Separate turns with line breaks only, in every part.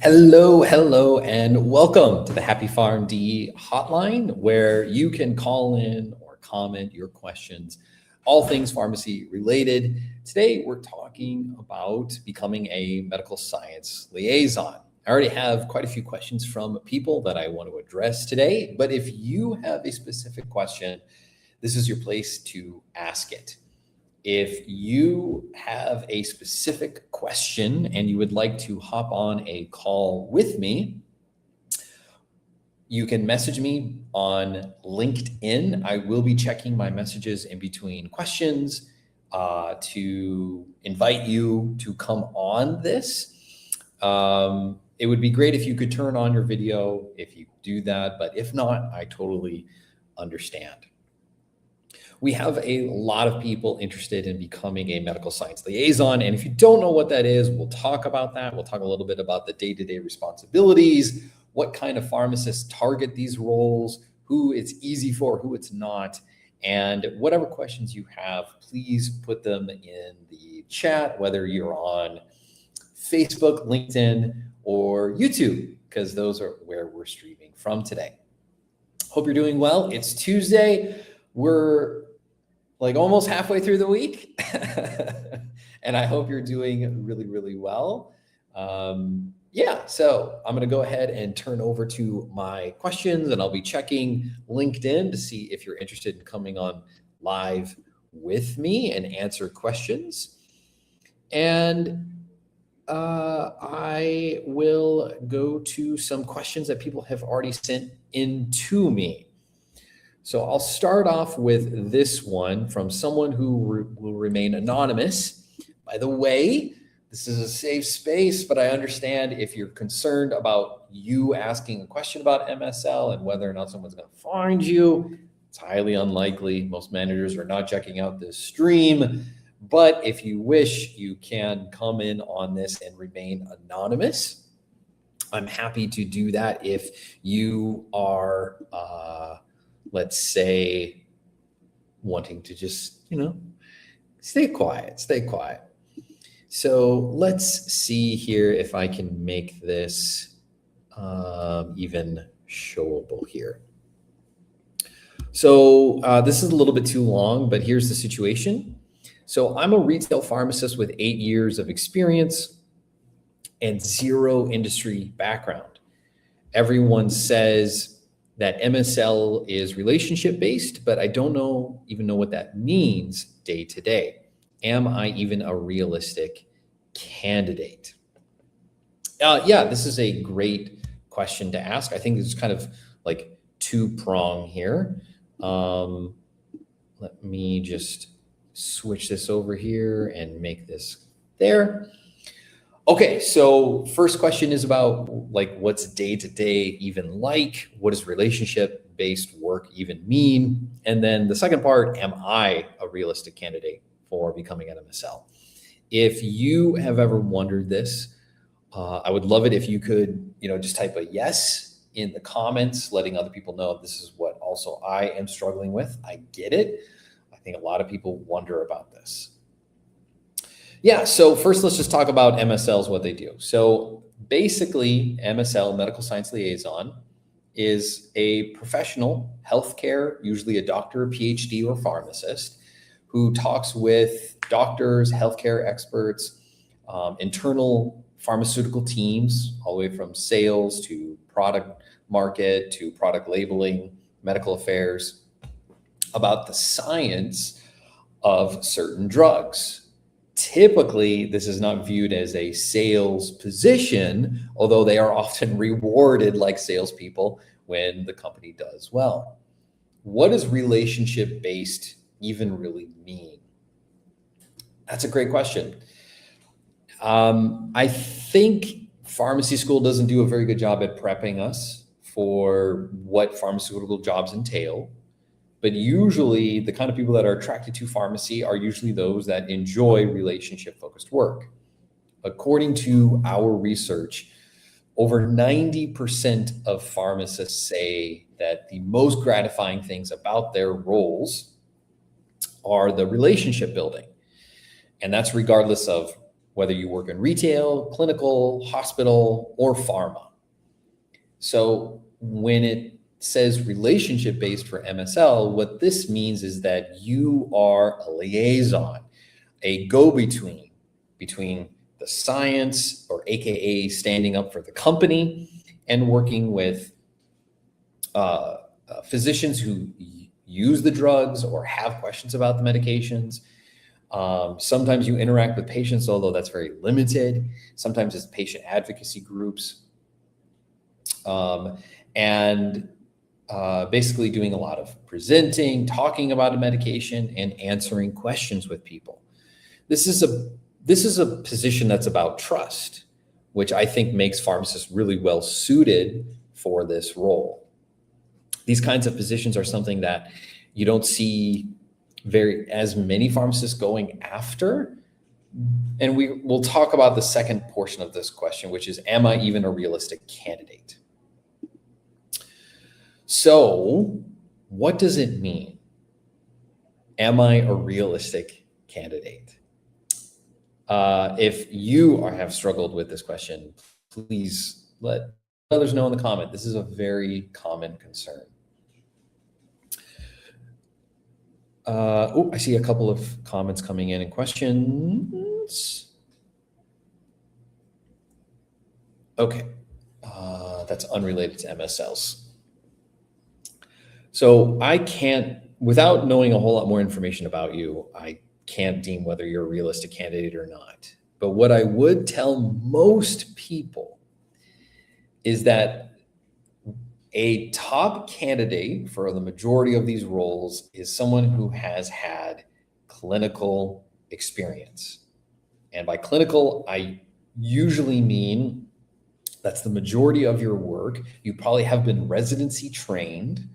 Hello, and welcome to the Happy PharmD Hotline, where you can call in or comment your questions, all things pharmacy related. Today, we're talking about becoming a medical science liaison. I already have quite a few questions from people that I want to address today, but if you have a specific question, this is your place to ask it. If you have a specific question and you would like to hop on a call with me, you can message me on LinkedIn. I will be checking my messages in between questions to invite you to come on this. It would be great if you could turn on your video if you do that, but if not, I totally understand. We have a lot of people interested in becoming a medical science liaison. And if you don't know what that is, we'll talk about that. We'll talk a little bit about the day-to-day responsibilities, what kind of pharmacists target these roles, who it's easy for, who it's not. And whatever questions you have, please put them in the chat, whether you're on Facebook, LinkedIn, or YouTube, because those are where we're streaming from today. Hope you're doing well. It's Tuesday. We're like almost halfway through the week. And I hope you're doing really, really well. So I'm going to go ahead and turn over to my questions, and I'll be checking LinkedIn to see if you're interested in coming on live with me and answer questions. And I will go to some questions that people have already sent in to me. So I'll start off with this one from someone who will remain anonymous. By the way, this is a safe space, but I understand if you're concerned about you asking a question about MSL and whether or not someone's going to find you. It's highly unlikely. Most managers are not checking out this stream. But if you wish, you can come in on this and remain anonymous. I'm happy to do that if you are let's say, wanting to just, stay quiet. So let's see here if I can make this even showable here. So this is a little bit too long, but here's the situation. So I'm a retail pharmacist with 8 years of experience and 0 industry background. Everyone says that MSL is relationship-based, but I don't even know what that means day to day. Am I even a realistic candidate? This is a great question to ask. I think it's kind of like two-prong here. Let me just switch this over here and make this there. Okay, so first question is about what's day-to-day even like? What does relationship-based work even mean? And then the second part, am I a realistic candidate for becoming an MSL? If you have ever wondered this, I would love it if you could, just type a yes in the comments, letting other people know this is what also I am struggling with. I get it. I think a lot of people wonder about this. So first let's just talk about MSLs, what they do. So basically, MSL, Medical Science Liaison, is a professional healthcare, usually a doctor, PhD, or pharmacist, who talks with doctors, healthcare experts, internal pharmaceutical teams, all the way from sales to product market to product labeling, medical affairs, about the science of certain drugs. Typically, this is not viewed as a sales position, although they are often rewarded like salespeople when the company does well. What does relationship-based even really mean? That's a great question. I think pharmacy school doesn't do a very good job at prepping us for what pharmaceutical jobs entail. But usually the kind of people that are attracted to pharmacy are usually those that enjoy relationship-focused work. According to our research, over 90% of pharmacists say that the most gratifying things about their roles are the relationship building. And that's regardless of whether you work in retail, clinical, hospital, or pharma. So when it says relationship-based for MSL, what this means is that you are a liaison, a go-between between the science, or AKA standing up for the company, and working with physicians who use the drugs or have questions about the medications. Sometimes you interact with patients, although that's very limited. Sometimes it's patient advocacy groups. Basically doing a lot of presenting, talking about a medication, and answering questions with people. This is a position that's about trust, which I think makes pharmacists really well suited for this role. These kinds of positions are something that you don't see as many pharmacists going after. And we'll talk about the second portion of this question, which is, am I even a realistic candidate? So what does it mean? Am I a realistic candidate? If you have struggled with this question, please let others know in the comment. This is a very common concern. I see a couple of comments coming in and questions. Okay, that's unrelated to MSLs. So I can't, without knowing a whole lot more information about you, I can't deem whether you're a realistic candidate or not. But what I would tell most people is that a top candidate for the majority of these roles is someone who has had clinical experience. And by clinical, I usually mean that's the majority of your work. You probably have been residency trained,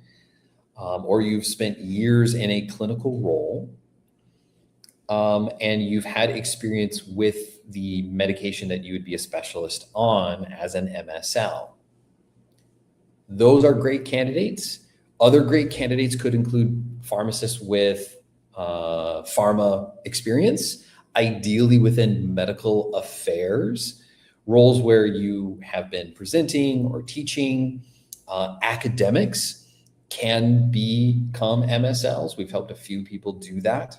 or you've spent years in a clinical role, and you've had experience with the medication that you would be a specialist on as an MSL. Those are great candidates. Other great candidates could include pharmacists with pharma experience, ideally within medical affairs, roles where you have been presenting or teaching. Academics can become MSLs. We've helped a few people do that.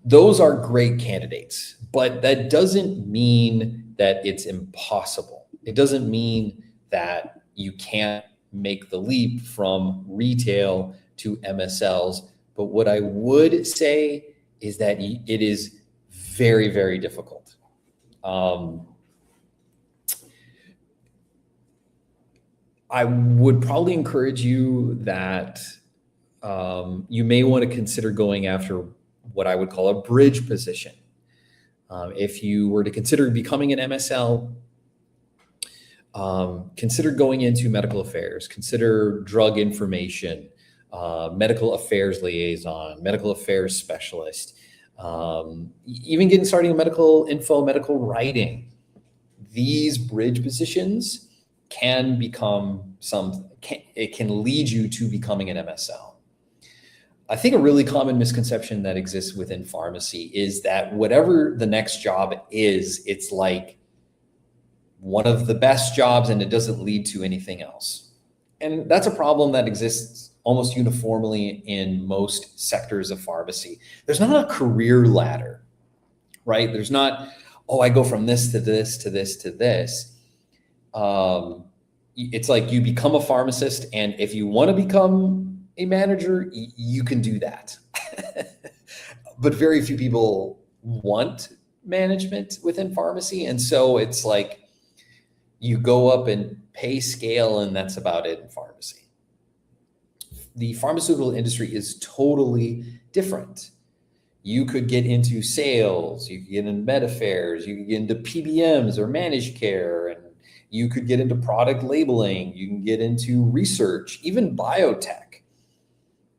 Those are great candidates, but that doesn't mean that it's impossible. It doesn't mean that you can't make the leap from retail to MSLs. But what I would say is that it is very, very difficult. I would probably encourage you that you may want to consider going after what I would call a bridge position. If you were to consider becoming an MSL, consider going into medical affairs, consider drug information, medical affairs liaison, medical affairs specialist, even getting started in medical info, medical writing. These bridge positions can become it can lead you to becoming an MSL. I think a really common misconception that exists within pharmacy is that whatever the next job is, it's like one of the best jobs and it doesn't lead to anything else. And that's a problem that exists almost uniformly in most sectors of pharmacy. There's not a career ladder, right? There's not, oh, I go from this to this to this to this. It's like you become a pharmacist, and if you want to become a manager, you can do that. But very few people want management within pharmacy. And so it's like you go up in pay scale and that's about it in pharmacy. The pharmaceutical industry is totally different. You could get into sales, you could get into med affairs, you could get into PBMs or managed care, and you could get into product labeling, you can get into research, even biotech.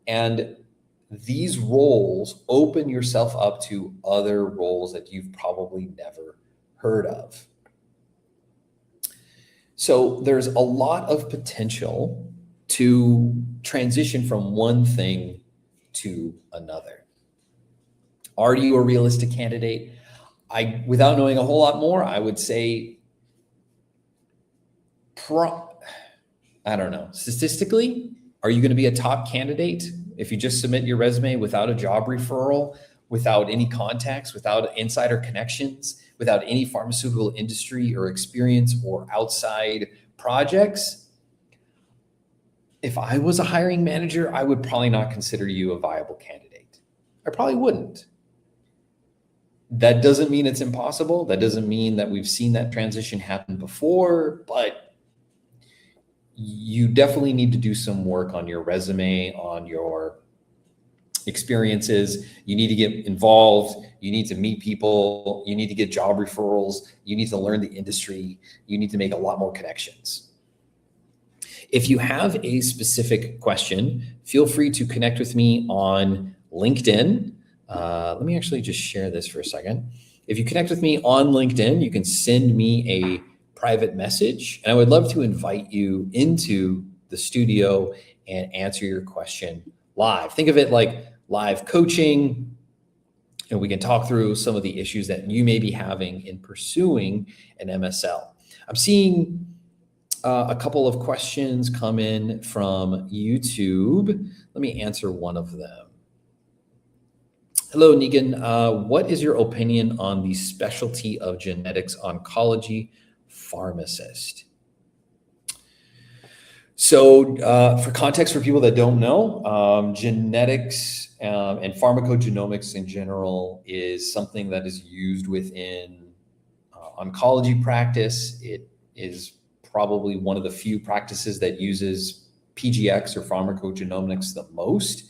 And these roles open yourself up to other roles that you've probably never heard of. So there's a lot of potential to transition from one thing to another. Are you a realistic candidate? Without knowing a whole lot more, I would say, I don't know, statistically, are you going to be a top candidate if you just submit your resume without a job referral, without any contacts, without insider connections, without any pharmaceutical industry or experience or outside projects? If I was a hiring manager, I would probably not consider you a viable candidate. I probably wouldn't. That doesn't mean it's impossible. That doesn't mean that we've seen that transition happen before, but you definitely need to do some work on your resume, on your experiences. You need to get involved. You need to meet people. You need to get job referrals. You need to learn the industry. You need to make a lot more connections. If you have a specific question, feel free to connect with me on LinkedIn. Let me actually just share this for a second. If you connect with me on LinkedIn, you can send me a private message, and I would love to invite you into the studio and answer your question live. Think of it like live coaching, and we can talk through some of the issues that you may be having in pursuing an MSL. I'm seeing a couple of questions come in from YouTube. Let me answer one of them. Hello, Negan. What is your opinion on the specialty of genetics oncology pharmacist? So for context, for people that don't know, genetics and pharmacogenomics in general is something that is used within oncology practice. It is probably one of the few practices that uses PGX or pharmacogenomics the most.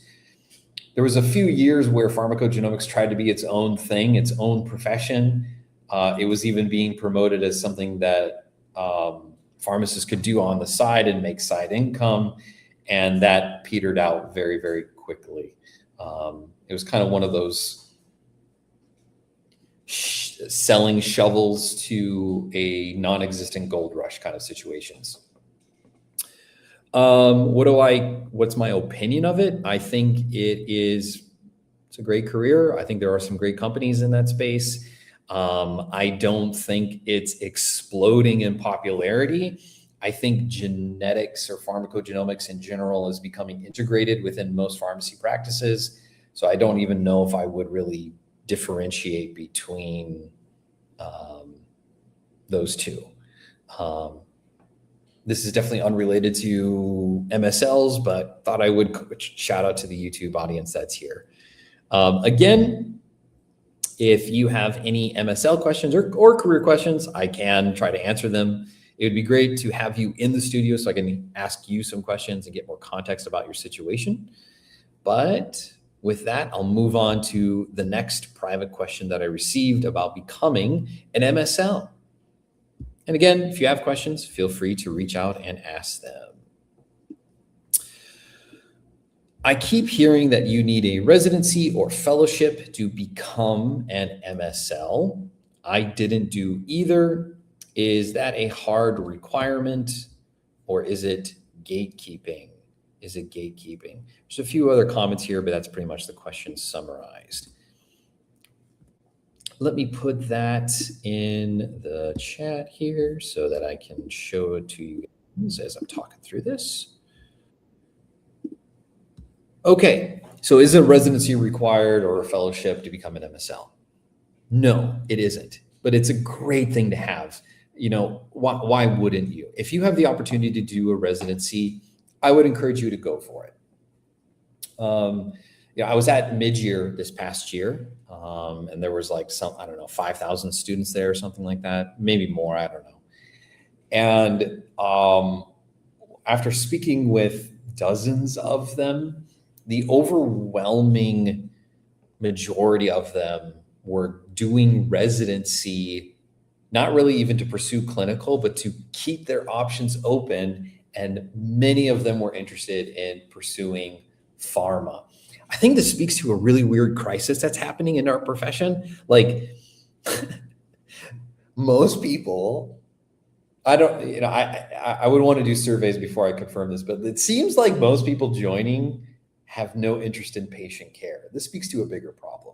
There was a few years where pharmacogenomics tried to be its own thing, its own profession. It was even being promoted as something that pharmacists could do on the side and make side income, and that petered out very, very quickly. It was kind of one of those selling shovels to a non-existent gold rush kind of situations. What's my opinion of it? I think it's a great career. I think there are some great companies in that space. I don't think it's exploding in popularity. I think genetics or pharmacogenomics in general is becoming integrated within most pharmacy practices. So I don't even know if I would really differentiate between those two. This is definitely unrelated to MSLs, but thought I would shout out to the YouTube audience that's here. Again, if you have any MSL questions or career questions, I can try to answer them. It would be great to have you in the studio so I can ask you some questions and get more context about your situation. But with that, I'll move on to the next private question that I received about becoming an MSL. And again, if you have questions, feel free to reach out and ask them. I keep hearing that you need a residency or fellowship to become an MSL. I didn't do either. Is that a hard requirement, or is it gatekeeping? Is it gatekeeping? There's a few other comments here, but that's pretty much the question summarized. Let me put that in the chat here so that I can show it to you as I'm talking through this. Okay, so is a residency required or a fellowship to become an MSL? No, it isn't, but it's a great thing to have. You know, why wouldn't you? If you have the opportunity to do a residency, I would encourage you to go for it. I was at mid-year this past year, and there was like 5,000 students there or something like that, maybe more, I don't know. And after speaking with dozens of them, the overwhelming majority of them were doing residency, not really even to pursue clinical, but to keep their options open. And many of them were interested in pursuing pharma. I think this speaks to a really weird crisis that's happening in our profession. Like most people, I would want to do surveys before I confirm this, but it seems like most people joining have no interest in patient care. This speaks to a bigger problem.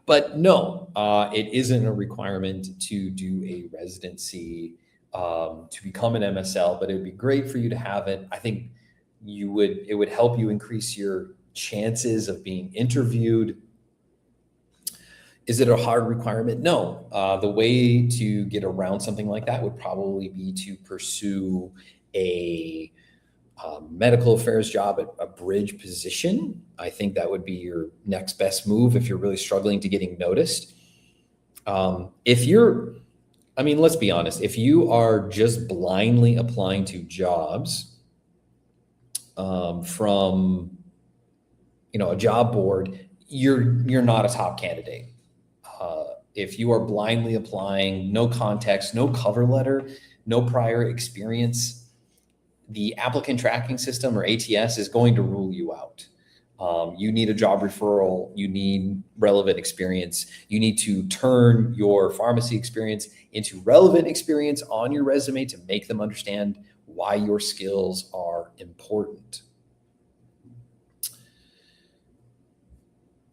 But no, it isn't a requirement to do a residency to become an MSL, but it would be great for you to have it. I think it would help you increase your chances of being interviewed. Is it a hard requirement? No. The way to get around something like that would probably be to pursue a medical affairs job at a bridge position. I think that would be your next best move if you're really struggling to getting noticed. Let's be honest, if you are just blindly applying to jobs from, a job board, you're not a top candidate. If you are blindly applying, no context, no cover letter, no prior experience, the applicant tracking system, or ATS, is going to rule you out. You need a job referral. You need relevant experience. You need to turn your pharmacy experience into relevant experience on your resume to make them understand why your skills are important.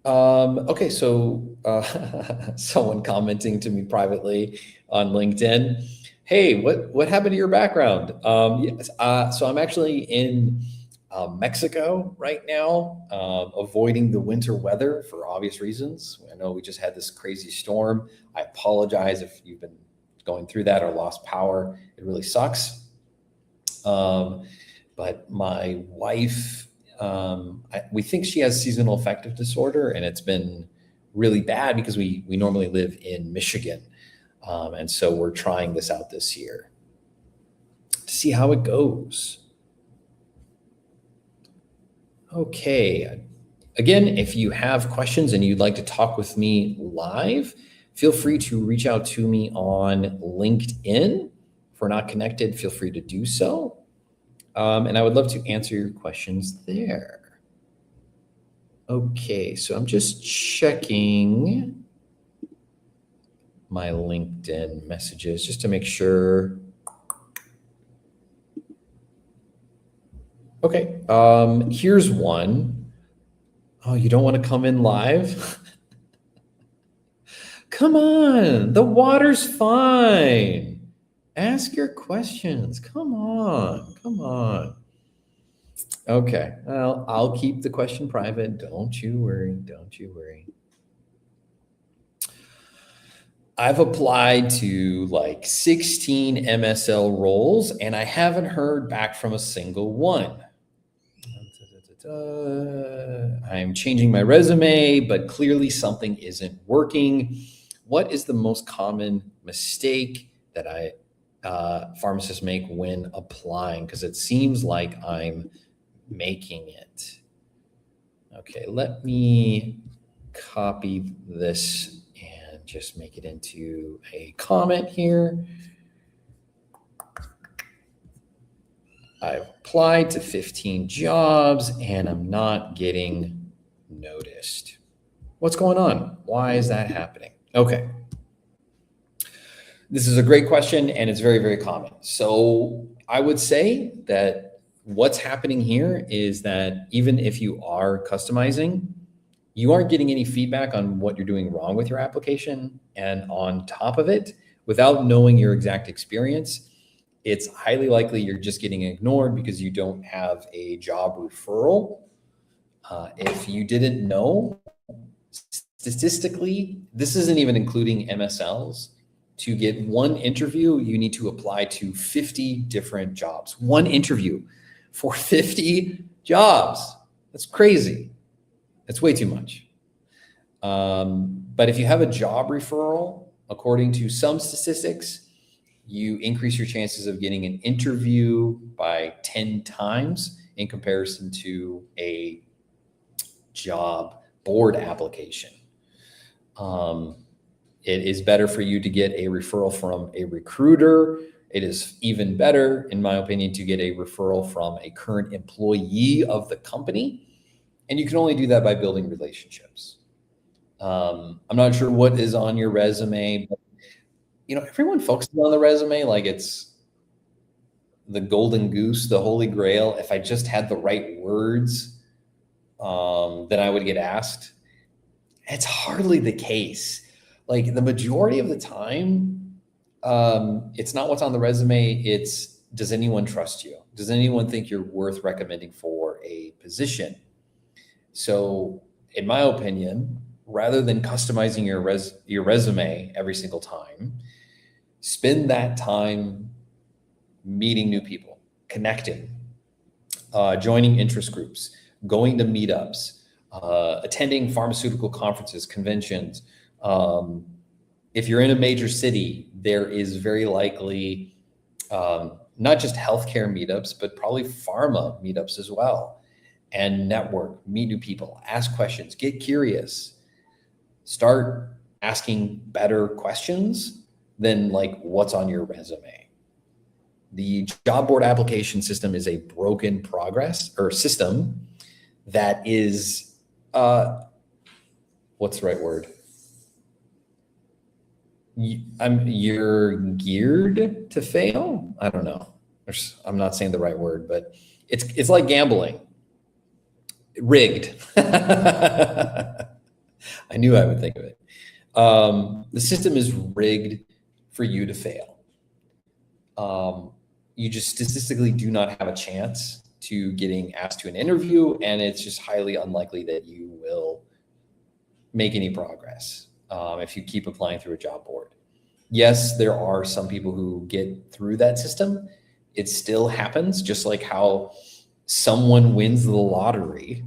Okay, so someone commenting to me privately on LinkedIn, hey, what happened to your background? Yes, so I'm actually in Mexico right now, avoiding the winter weather for obvious reasons. I know we just had this crazy storm. I apologize if you've been going through that or lost power. It really sucks. But my wife, we think she has seasonal affective disorder, and it's been really bad because we normally live in Michigan. And so we're trying this out this year to see how it goes. Okay. Again, if you have questions and you'd like to talk with me live, feel free to reach out to me on LinkedIn. If we're not connected, feel free to do so. And I would love to answer your questions there. Okay, so I'm just checking my LinkedIn messages just to make sure. Okay, here's one. Oh, you don't want to come in live? Come on, the water's fine. Ask your questions. Come on. Okay, well, I'll keep the question private. Don't you worry. I've applied to like 16 MSL roles, and I haven't heard back from a single one. I'm changing my resume, but clearly something isn't working. What is the most common mistake that pharmacists make when applying? Because it seems like I'm making it. Okay, let me copy this and just make it into a comment here. I've applied to 15 jobs and I'm not getting noticed. What's going on? Why is that happening? Okay. This is a great question, and it's very, very common. So I would say that what's happening here is that even if you are customizing, you aren't getting any feedback on what you're doing wrong with your application. And on top of it, without knowing your exact experience, it's highly likely you're just getting ignored because you don't have a job referral. If you didn't know, statistically, this isn't even including MSLs. To get one interview, you need to apply to 50 different jobs. One interview for 50 jobs. That's crazy. That's way too much. But if you have a job referral, according to some statistics, you increase your chances of getting an interview by 10 times in comparison to a job board application. It is better for you to get a referral from a recruiter. It is even better, in my opinion, to get a referral from a current employee of the company. And you can only do that by building relationships. I'm not sure what is on your resume, but everyone focuses on the resume like it's the golden goose, the holy grail. If I just had the right words, then I would get asked. It's hardly the case. Like the majority of the time, it's not what's on the resume. It's, does anyone trust you? Does anyone think you're worth recommending for a position? So in my opinion, rather than customizing your resume every single time, spend that time meeting new people, connecting, joining interest groups, going to meetups, attending pharmaceutical conferences, conventions. If you're in a major city, there is very likely not just healthcare meetups, but probably pharma meetups as well. And network, meet new people, ask questions, get curious, start asking better questions than like what's on your resume. The job board application system is a broken progress or system that is, what's the right word? You're geared to fail. I don't know. I'm not saying the right word, but it's like gambling. Rigged. I knew I would think of it. The system is rigged for you to fail. You just statistically do not have a chance to getting asked to an interview, and it's just highly unlikely that you will make any progress if you keep applying through a job board. Yes, there are some people who get through that system. It still happens, just like how someone wins the lottery.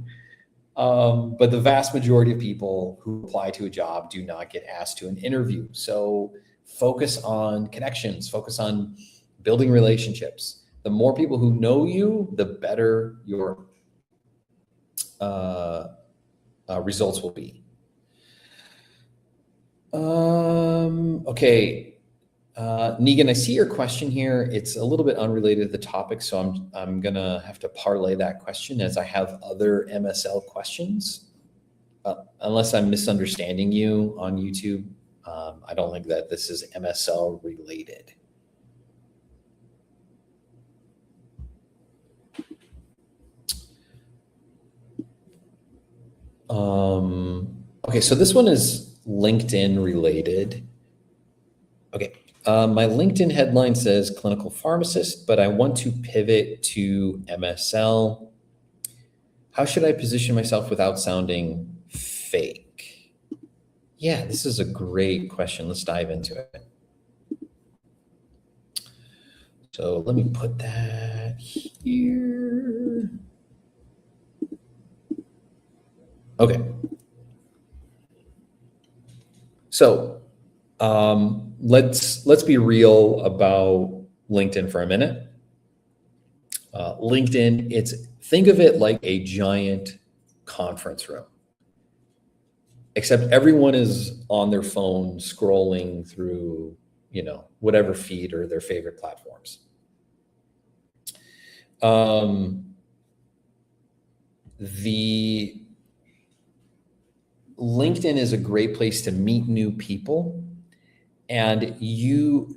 But the vast majority of people who apply to a job do not get asked to an interview. So focus on connections, focus on building relationships. The more people who know you, the better your results will be. Okay. Negan, I see your question here. It's a little bit unrelated to the topic, so I'm gonna have to parlay that question as I have other MSL questions. Unless I'm misunderstanding you on YouTube, I don't think that this is MSL related. Okay, so this one is LinkedIn related. Okay. My LinkedIn headline says clinical pharmacist, but I want to pivot to MSL. How should I position myself without sounding fake? Yeah, this is a great question. Let's dive into it. So let me put that here. Okay. So let's be real about LinkedIn for a minute. LinkedIn, think of it like a giant conference room, except everyone is on their phone scrolling through, whatever feed or their favorite platforms. The LinkedIn is a great place to meet new people, and to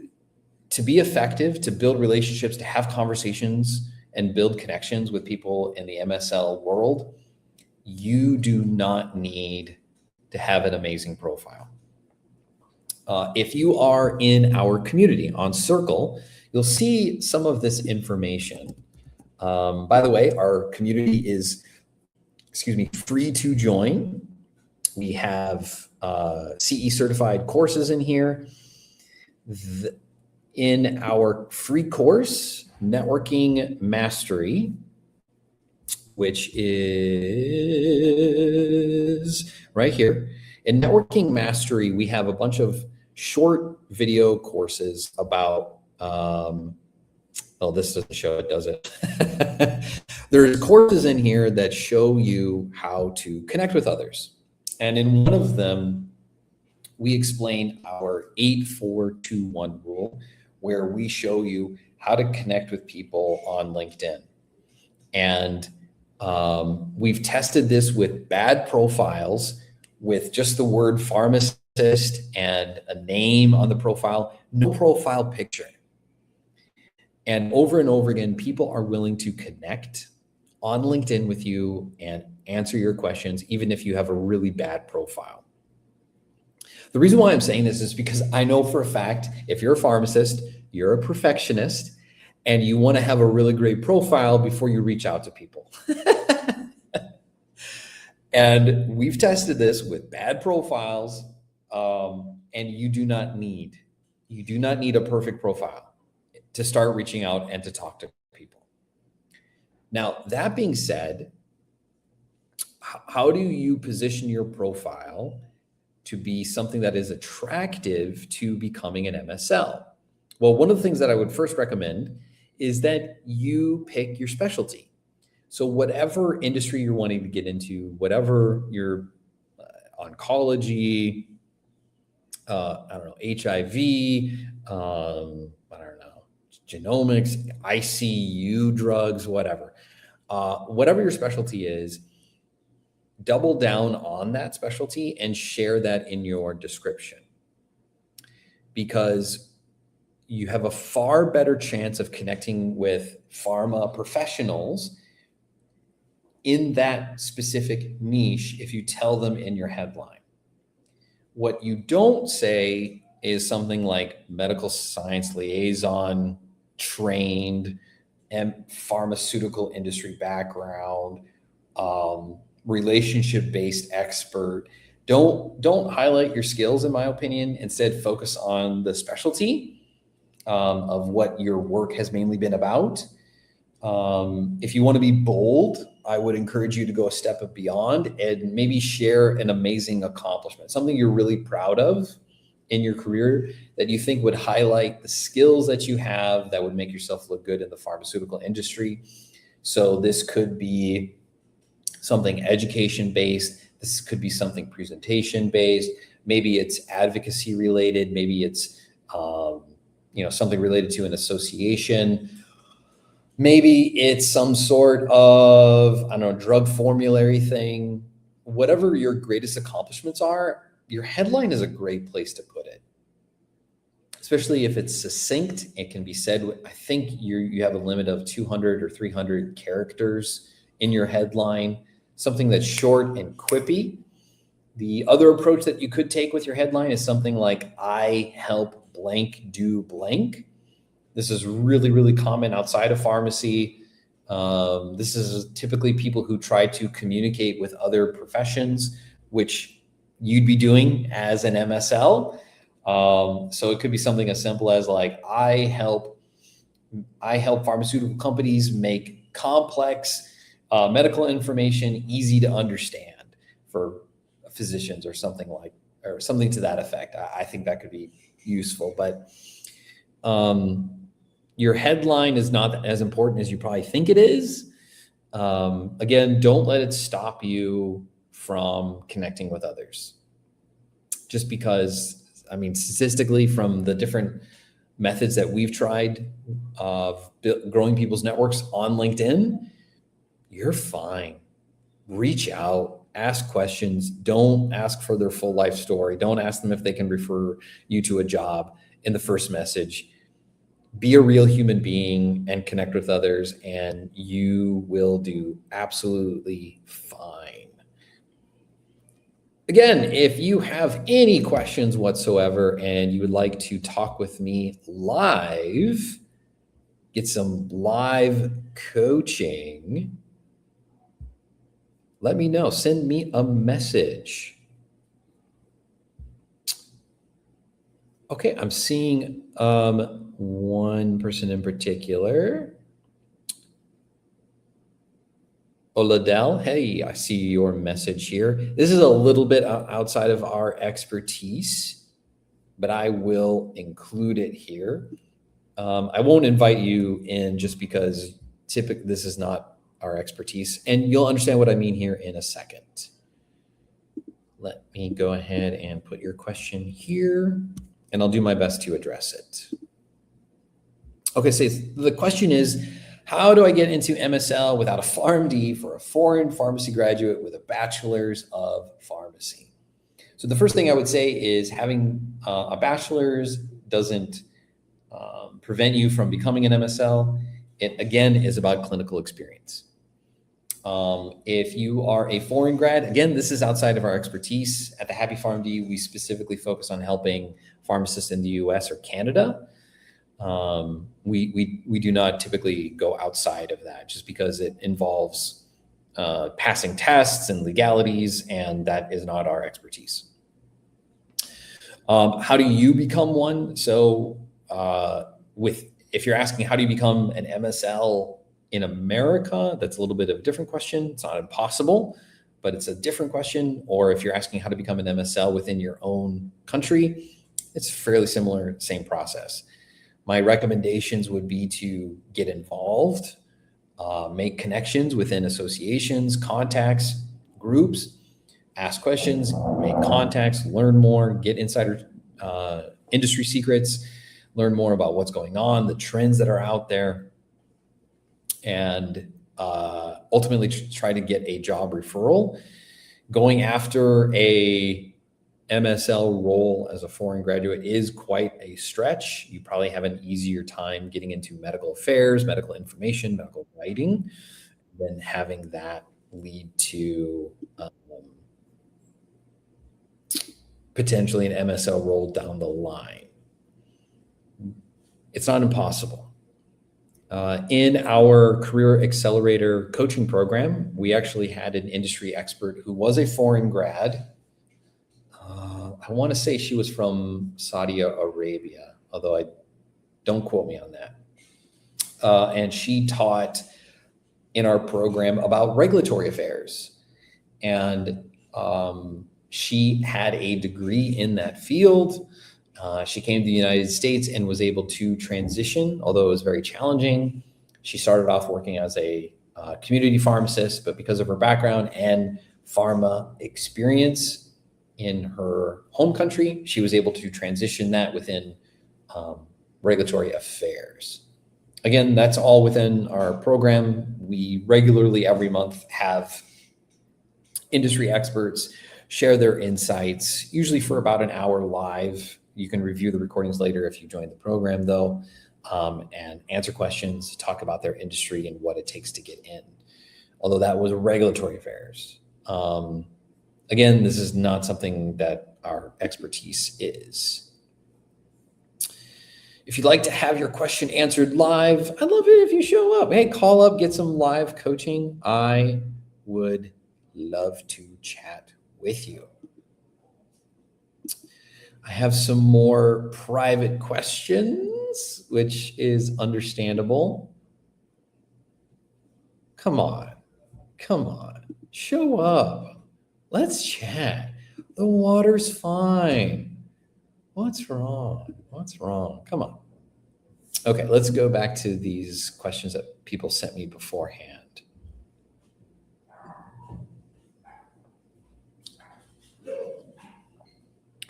be effective, to build relationships, to have conversations and build connections with people in the MSL world, you do not need to have an amazing profile. If you are in our community on Circle, you'll see some of this information. By the way, our community is, free to join. We have CE certified courses in here. In our free course, Networking Mastery, which is right here. In Networking Mastery, we have a bunch of short video courses about, this doesn't show it, does it? There's courses in here that show you how to connect with others. And in one of them, we explain our 8-4-2-1 rule, where we show you how to connect with people on LinkedIn. And we've tested this with bad profiles, with just the word pharmacist and a name on the profile, no profile picture. And over again, people are willing to connect on LinkedIn with you and answer your questions, even if you have a really bad profile. The reason why I'm saying this is because I know for a fact, if you're a pharmacist, you're a perfectionist, and you want to have a really great profile before you reach out to people. And we've tested this with bad profiles, and you do not need a perfect profile to start reaching out and to talk to people. Now, that being said, how do you position your profile to be something that is attractive to becoming an MSL? Well, one of the things that I would first recommend is that you pick your specialty. So whatever industry you're wanting to get into, whatever your oncology, I don't know, HIV, I don't know, genomics, ICU drugs, whatever your specialty is, double down on that specialty and share that in your description, because you have a far better chance of connecting with pharma professionals in that specific niche if you tell them in your headline. What you don't say is something like medical science liaison, trained, and pharmaceutical industry background, relationship-based expert. Don't highlight your skills, in my opinion. Instead, focus on the specialty of what your work has mainly been about. If you want to be bold, I would encourage you to go a step beyond and maybe share an amazing accomplishment, something you're really proud of in your career that you think would highlight the skills that you have that would make yourself look good in the pharmaceutical industry. So this could be something education-based. This could be something presentation-based. Maybe it's advocacy related. Maybe it's something related to an association. Maybe it's some sort of, I don't know, drug formulary thing. Whatever your greatest accomplishments are, your headline is a great place to put it. Especially if it's succinct, it can be said, I think you have a limit of 200 or 300 characters in your headline, something that's short and quippy. The other approach that you could take with your headline is something like, I help blank do blank. This is really, really common outside of pharmacy. This is typically people who try to communicate with other professions, which you'd be doing as an MSL. So it could be something as simple as like, I help pharmaceutical companies make complex medical information easy to understand for physicians, or something to that effect. I think that could be useful, but your headline is not as important as you probably think it is. Again, don't let it stop you from connecting with others. Just because, statistically, from the different methods that we've tried of growing people's networks on LinkedIn, you're fine. Reach out, ask questions. Don't ask for their full life story. Don't ask them if they can refer you to a job in the first message. Be a real human being and connect with others, and you will do absolutely fine. Again, if you have any questions whatsoever and you would like to talk with me live, get some live coaching, let me know. Send me a message. Okay, I'm seeing one person in particular. Oladell, hey, I see your message here. This is a little bit outside of our expertise, but I will include it here. I won't invite you in just because typically this is not our expertise, and you'll understand what I mean here in a second. Let me go ahead and put your question here, and I'll do my best to address it. Okay, so the question is, how do I get into MSL without a PharmD for a foreign pharmacy graduate with a bachelor's of pharmacy? So the first thing I would say is having a bachelor's doesn't prevent you from becoming an MSL. It, again, is about clinical experience. If you are a foreign grad, again, this is outside of our expertise. At the Happy PharmD, we specifically focus on helping pharmacists in the US or Canada. We do not typically go outside of that just because it involves passing tests and legalities, and that is not our expertise. How do you become one? So if you're asking how do you become an MSL in America, that's a little bit of a different question. It's not impossible, but it's a different question. Or if you're asking how to become an MSL within your own country, it's fairly similar, same process. My recommendations would be to get involved, make connections within associations, contacts, groups, ask questions, make contacts, learn more, get insider industry secrets, learn more about what's going on, the trends that are out there, and ultimately try to get a job referral. Going after a MSL role as a foreign graduate is quite a stretch. You probably have an easier time getting into medical affairs, medical information, medical writing, than having that lead to potentially an MSL role down the line. It's not impossible. In our Career Accelerator coaching program, we actually had an industry expert who was a foreign grad. I want to say she was from Saudi Arabia, although don't quote me on that. And she taught in our program about regulatory affairs. And she had a degree in that field. She came to the United States and was able to transition, although it was very challenging. She started off working as a community pharmacist, but because of her background and pharma experience in her home country, she was able to transition that within regulatory affairs. Again, that's all within our program. We regularly, every month, have industry experts share their insights, usually for about an hour live. You can review the recordings later if you join the program, though, and answer questions, talk about their industry and what it takes to get in. Although that was regulatory affairs. Again, this is not something that our expertise is. If you'd like to have your question answered live, I'd love it if you show up. Hey, call up, get some live coaching. I would love to chat with you. I have some more private questions, which is understandable. Come on, show up. Let's chat. The water's fine. What's wrong? Come on. Okay, let's go back to these questions that people sent me beforehand.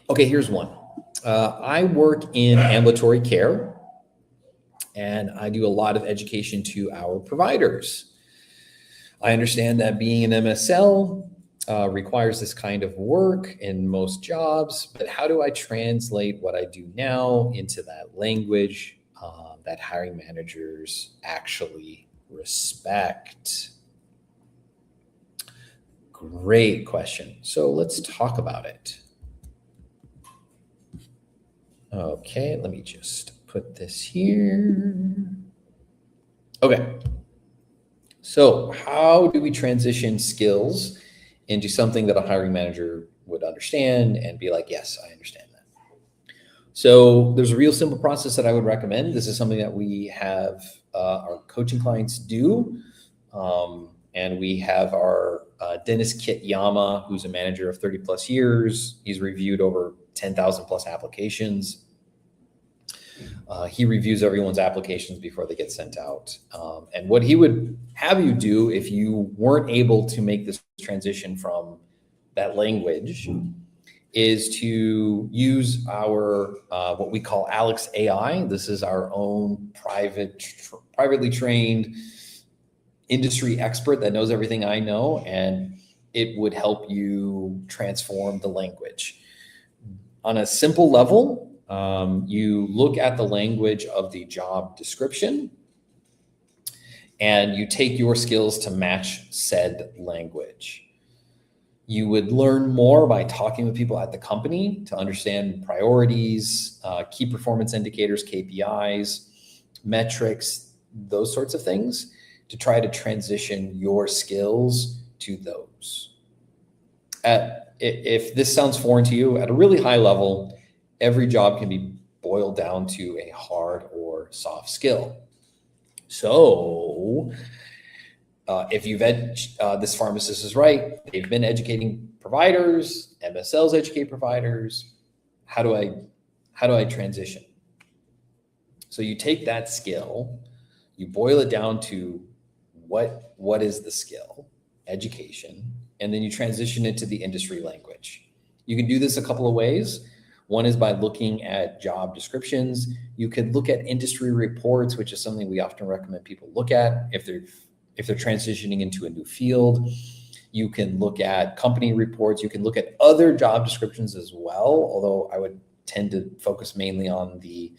Okay, here's one. I work in ambulatory care, and I do a lot of education to our providers. I understand that being an MSL requires this kind of work in most jobs, but how do I translate what I do now into that language that hiring managers actually respect? Great question. So let's talk about it. Okay, let me just put this here. Okay. So how do we transition skills into something that a hiring manager would understand and be like, yes, I understand that. So there's a real simple process that I would recommend. This is something that we have our coaching clients do. And we have our Dennis Kityama, who's a manager of 30 plus years. He's reviewed over 10,000 plus applications. He reviews everyone's applications before they get sent out. And what he would have you do if you weren't able to make this transition from that language is to use our, what we call Alex AI. This is our own privately trained industry expert that knows everything I know, and it would help you transform the language. On a simple level, you look at the language of the job description and you take your skills to match said language. You would learn more by talking with people at the company to understand priorities, key performance indicators, KPIs, metrics, those sorts of things, to try to transition your skills to those. If this sounds foreign to you, at a really high level, every job can be boiled down to a hard or soft skill. So if you've this pharmacist is right, they've been educating providers, MSLs educate providers. How do I transition? So you take that skill, you boil it down to what is the skill, education, and then you transition it to the industry language. You can do this a couple of ways. One is by looking at job descriptions. You could look at industry reports, which is something we often recommend people look at if they're transitioning into a new field. You can look at company reports. You can look at other job descriptions as well, although I would tend to focus mainly on the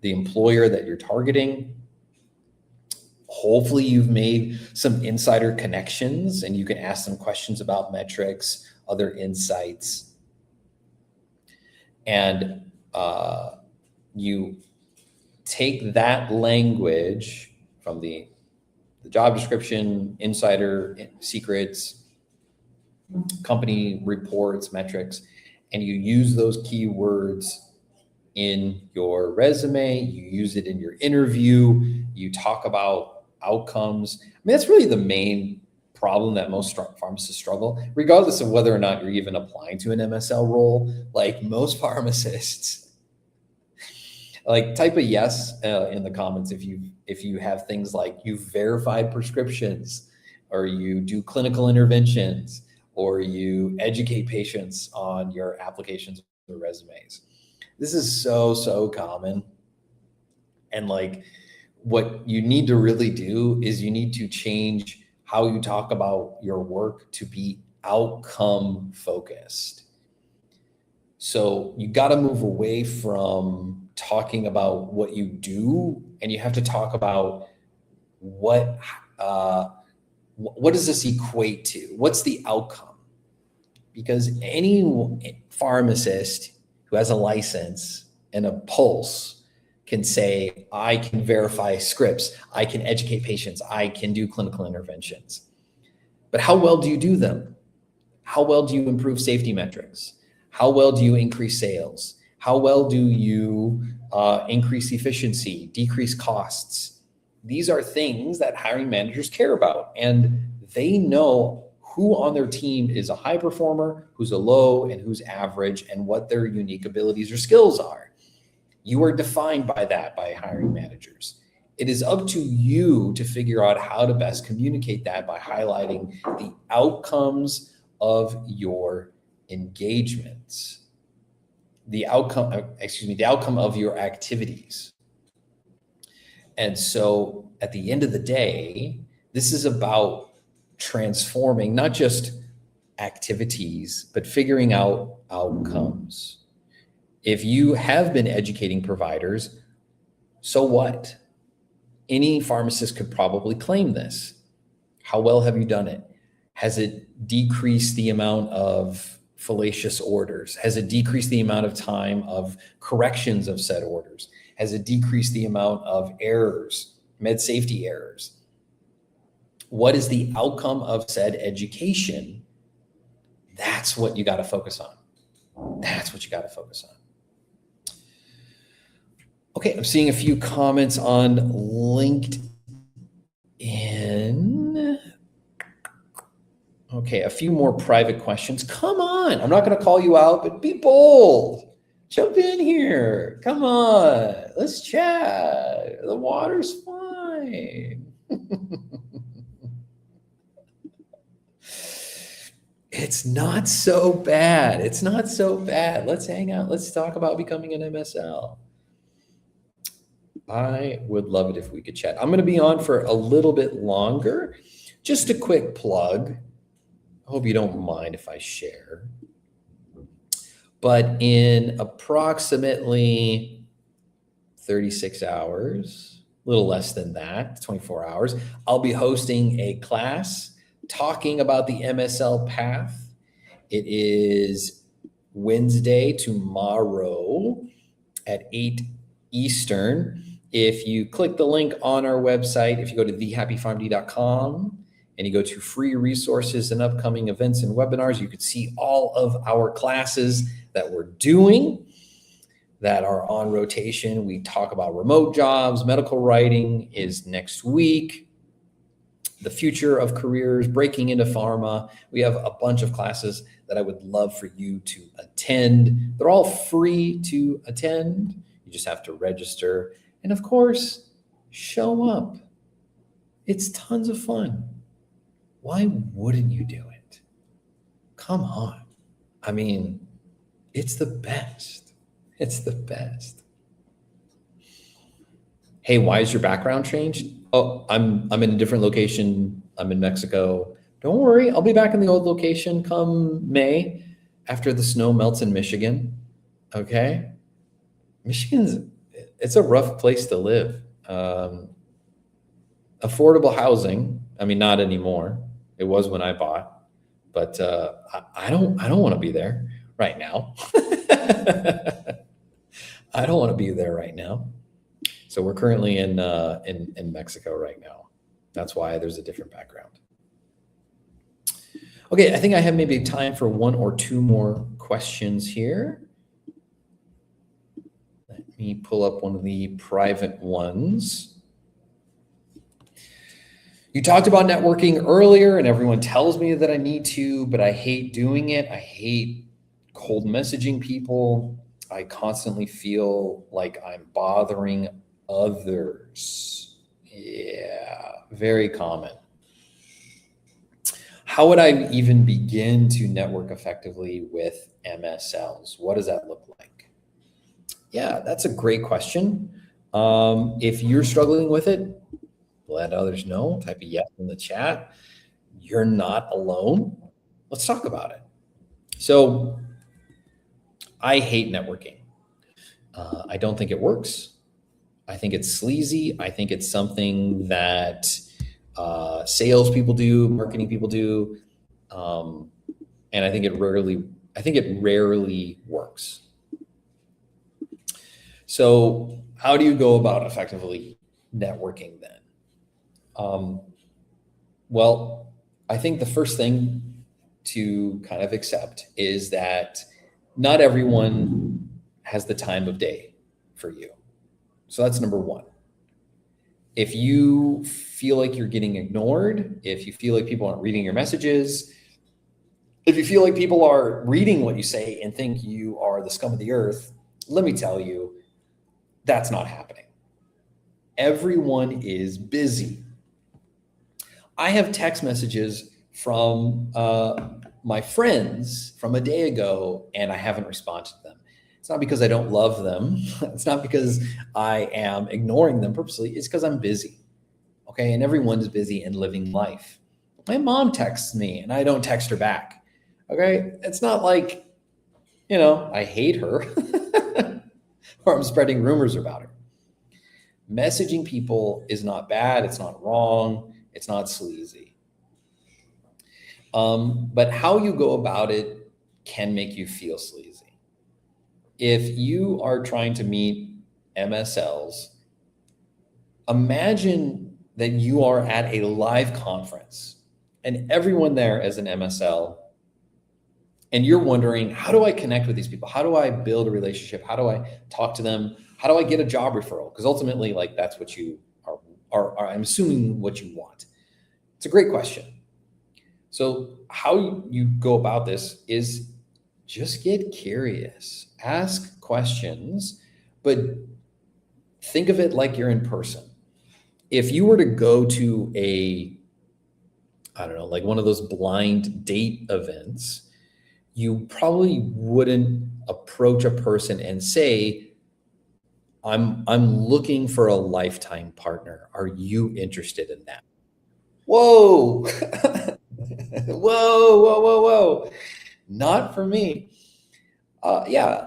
employer that you're targeting. Hopefully you've made some insider connections and you can ask them questions about metrics, other insights. And you take that language from the job description, insider secrets, company reports, metrics, and you use those keywords in your resume, you use it in your interview, you talk about outcomes. I mean, that's really the main problem that most pharmacists struggle, regardless of whether or not you're even applying to an MSL role. Like most pharmacists, like type a yes in the comments if you have things like you've verified prescriptions, or you do clinical interventions, or you educate patients on your applications or resumes. This is so common. And like what you need to really do is you need to change how you talk about your work to be outcome focused. So you got to move away from talking about what you do, and you have to talk about what does this equate to? What's the outcome? Because any pharmacist who has a license and a pulse can say, I can verify scripts, I can educate patients, I can do clinical interventions. But how well do you do them? How well do you improve safety metrics? How well do you increase sales? How well do you increase efficiency, decrease costs? These are things that hiring managers care about, and they know who on their team is a high performer, who's a low, and who's average, and what their unique abilities or skills are. You are defined by that by hiring managers. It is up to you to figure out how to best communicate that by highlighting the outcomes of your engagements, the outcome of your activities. And so at the end of the day, this is about transforming not just activities, but figuring out outcomes. If you have been educating providers, so what? Any pharmacist could probably claim this. How well have you done it? Has it decreased the amount of fallacious orders? Has it decreased the amount of time of corrections of said orders? Has it decreased the amount of errors, med safety errors? What is the outcome of said education? That's what you got to focus on. That's what you got to focus on. Okay, I'm seeing a few comments on LinkedIn. Okay, a few more private questions. Come on, I'm not going to call you out, but be bold. Jump in here. Come on, let's chat. The water's fine. It's not so bad. It's not so bad. Let's hang out. Let's talk about becoming an MSL. I would love it if we could chat. I'm going to be on for a little bit longer. Just a quick plug. I hope you don't mind if I share. But in approximately 36 hours, little less than that, 24 hours. I'll be hosting a class talking about the MSL path. It is Wednesday, tomorrow at 8 Eastern. If you click the link on our website, if you go to thehappypharmd.com and you go to free resources and upcoming events and webinars, you can see all of our classes that we're doing that are on rotation. We talk about remote jobs, medical writing is next week, the future of careers, breaking into pharma. We have a bunch of classes that I would love for you to attend. They're all free to attend. You just have to register. And of course, show up. It's tons of fun. Why wouldn't you do it? Come on. I mean, it's the best. It's the best. Hey, why is your background changed? Oh, I'm in a different location. I'm in Mexico. Don't worry, I'll be back in the old location come May after the snow melts in Michigan. Okay? It's a rough place to live. Affordable housing, I mean, not anymore. It was when I bought, but I don't want to be there right now. I don't want to be there right now. So we're currently in Mexico right now. That's why there's a different background. Okay, I think I have maybe time for one or two more questions here. Let me pull up one of the private ones. You talked about networking earlier, and everyone tells me that I need to, but I hate doing it. I hate cold messaging people. I constantly feel like I'm bothering others. Yeah, very common. How would I even begin to network effectively with MSLs? What does that look like? Yeah, that's a great question. If you're struggling with it, let others know. Type a yes in the chat. You're not alone. Let's talk about it. So I hate networking. I don't think it works. I think it's sleazy. I think it's something that salespeople do, marketing people do, and I think it rarely works. So how do you go about effectively networking then? Well, I think the first thing to kind of accept is that not everyone has the time of day for you. So that's number one. If you feel like you're getting ignored, if you feel like people aren't reading your messages, if you feel like people are reading what you say and think you are the scum of the earth, let me tell you, that's not happening. Everyone is busy. I have text messages from my friends from a day ago, and I haven't responded to them. It's not because I don't love them. It's not because I am ignoring them purposely. It's because I'm busy. Okay. And everyone is busy and living life. My mom texts me and I don't text her back. Okay. It's not like, I hate her or I'm spreading rumors about her. Messaging people is not bad. It's not wrong. It's not sleazy. But how you go about it can make you feel sleazy. If you are trying to meet MSLs, imagine that you are at a live conference and everyone there is an MSL, and you're wondering, how do I connect with these people? How do I build a relationship? How do I talk to them? How do I get a job referral? Because ultimately, like, that's what you are, I'm assuming what you want. It's a great question. So how you go about this is just get curious, ask questions, but think of it like you're in person. If you were to go to like one of those blind date events, you probably wouldn't approach a person and say, I'm looking for a lifetime partner. Are you interested in that? Whoa. Whoa. Not for me. Yeah,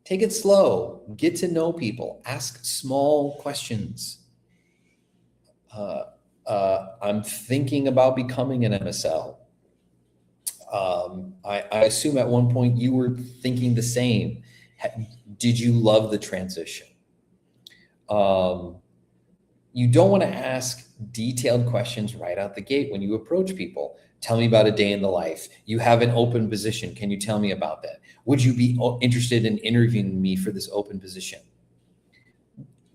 take it slow. Get to know people. Ask small questions. I'm thinking about becoming an MSL. I assume at one point you were thinking the same. Did you love the transition? You don't want to ask detailed questions right out the gate when you approach people. Tell me about a day in the life. You have an open position. Can you tell me about that? Would you be interested in interviewing me for this open position?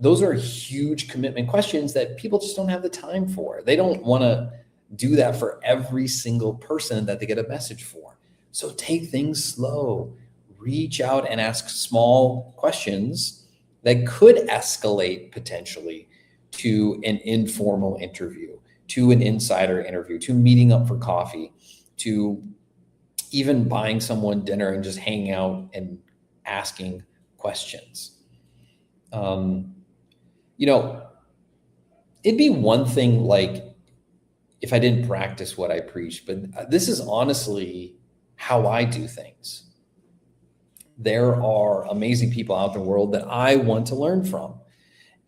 Those are huge commitment questions that people just don't have the time for. They don't want to do that for every single person that they get a message for. So take things slow. Reach out and ask small questions that could escalate potentially to an informal interview, to an insider interview, to meeting up for coffee, to even buying someone dinner and just hanging out and asking questions. You know, it'd be one thing like if I didn't practice what I preach, but this is honestly how I do things. There are amazing people out in the world that I want to learn from.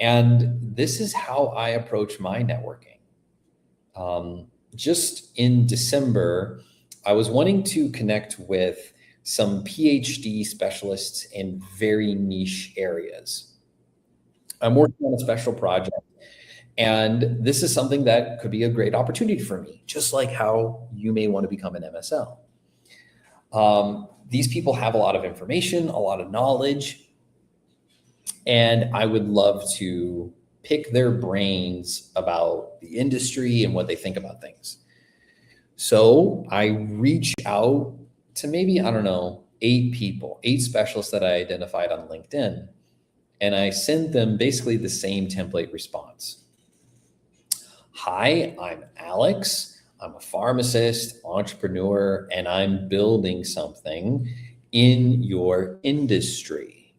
And this is how I approach my networking. Just in December, I was wanting to connect with some PhD specialists in very niche areas. I'm working on a special project, and this is something that could be a great opportunity for me, just like how you may want to become an MSL. These people have a lot of information, a lot of knowledge, and I would love to pick their brains about the industry and what they think about things. So I reach out to maybe, I don't know, 8 people, 8 specialists that I identified on LinkedIn. And I send them basically the same template response. Hi, I'm Alex. I'm a pharmacist, entrepreneur, and I'm building something in your industry.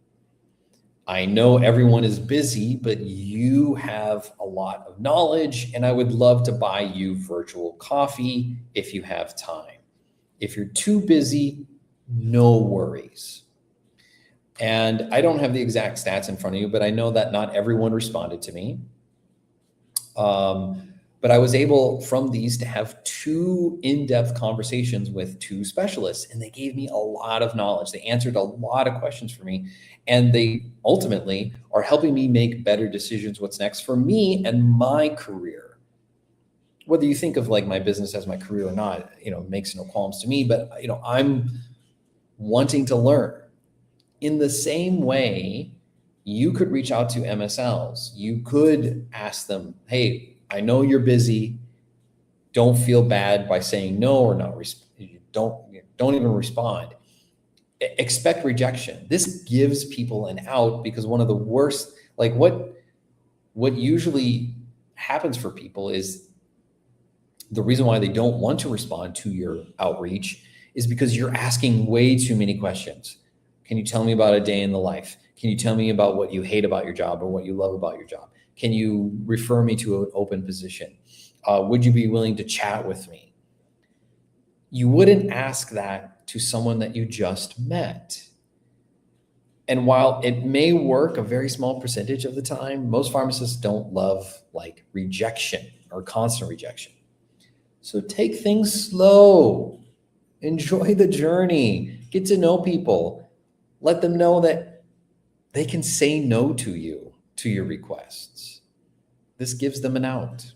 I know everyone is busy, but you have a lot of knowledge, and I would love to buy you virtual coffee if you have time. If you're too busy, no worries. And I don't have the exact stats in front of you, but I know that not everyone responded to me. But I was able from these to have 2 in-depth conversations with 2 specialists, and they gave me a lot of knowledge. They answered a lot of questions for me, and they ultimately are helping me make better decisions what's next for me and my career. Whether you think of like my business as my career or not, makes no qualms to me, but I'm wanting to learn. In the same way, you could reach out to MSLs. You could ask them, hey, I know you're busy. Don't feel bad by saying no or not. Don't even respond. Expect rejection. This gives people an out, because one of the worst, like what usually happens for people is the reason why they don't want to respond to your outreach is because you're asking way too many questions. Can you tell me about a day in the life? Can you tell me about what you hate about your job or what you love about your job? Can you refer me to an open position? Would you be willing to chat with me? You wouldn't ask that to someone that you just met. And while it may work a very small percentage of the time, most pharmacists don't love like rejection or constant rejection. So take things slow. Enjoy the journey. Get to know people. Let them know that they can say no to you, to your requests. This gives them an out.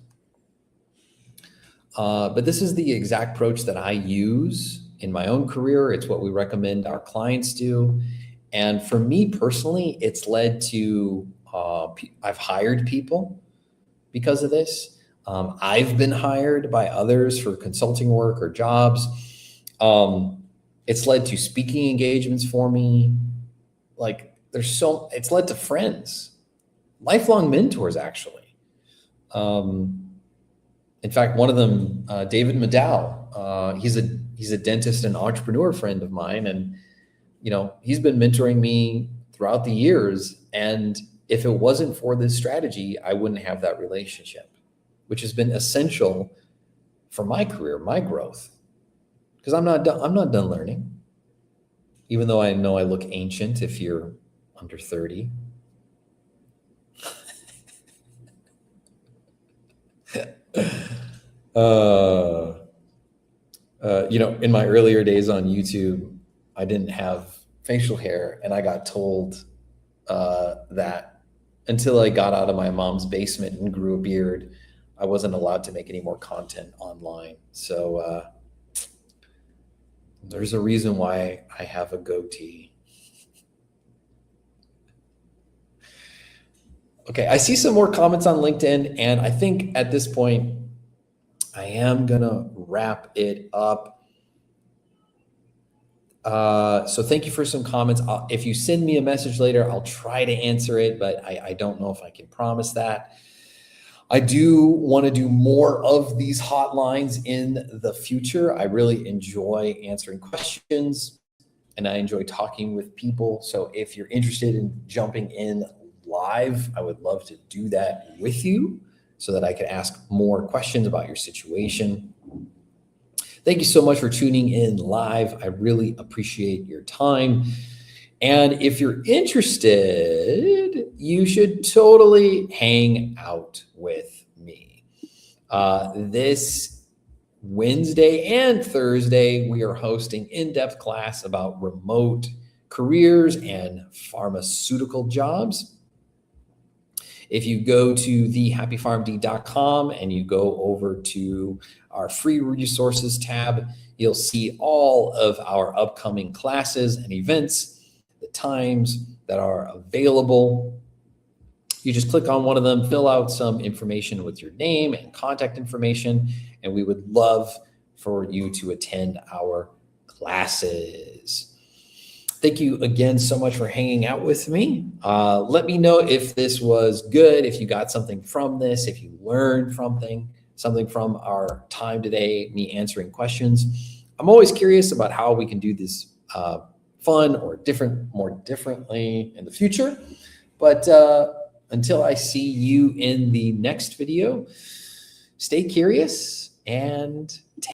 But this is the exact approach that I use in my own career. It's what we recommend our clients do. And for me personally, it's led to, I've hired people because of this. I've been hired by others for consulting work or jobs. It's led to speaking engagements for me. Like it's led to friends, lifelong mentors, actually. In fact, one of them, David Maddow, he's a dentist and entrepreneur friend of mine. And, he's been mentoring me throughout the years. And if it wasn't for this strategy, I wouldn't have that relationship, which has been essential for my career, my growth. Because I'm not done learning, even though I know I look ancient if you're under 30. In my earlier days on YouTube, I didn't have facial hair, and I got told that until I got out of my mom's basement and grew a beard, I wasn't allowed to make any more content online. So there's a reason why I have a goatee. Okay, I see some more comments on LinkedIn, and I think at this point, I am gonna wrap it up. So thank you for some comments. If you send me a message later, I'll try to answer it, but I don't know if I can promise that. I do want to do more of these hotlines in the future. I really enjoy answering questions, and I enjoy talking with people. So if you're interested in jumping in live, I would love to do that with you so that I could ask more questions about your situation. Thank you so much for tuning in live. I really appreciate your time. And if you're interested, you should totally hang out with me. This Wednesday and Thursday, we are hosting in-depth class about remote careers and pharmaceutical jobs. If you go to thehappypharmd.com and you go over to our free resources tab, you'll see all of our upcoming classes and events, the times that are available. You just click on one of them, fill out some information with your name and contact information, and we would love for you to attend our classes. Thank you again so much for hanging out with me. Let me know if this was good, if you got something from this, if you learned something from our time today, me answering questions. I'm always curious about how we can do this fun or more differently in the future. But until I see you in the next video, stay curious and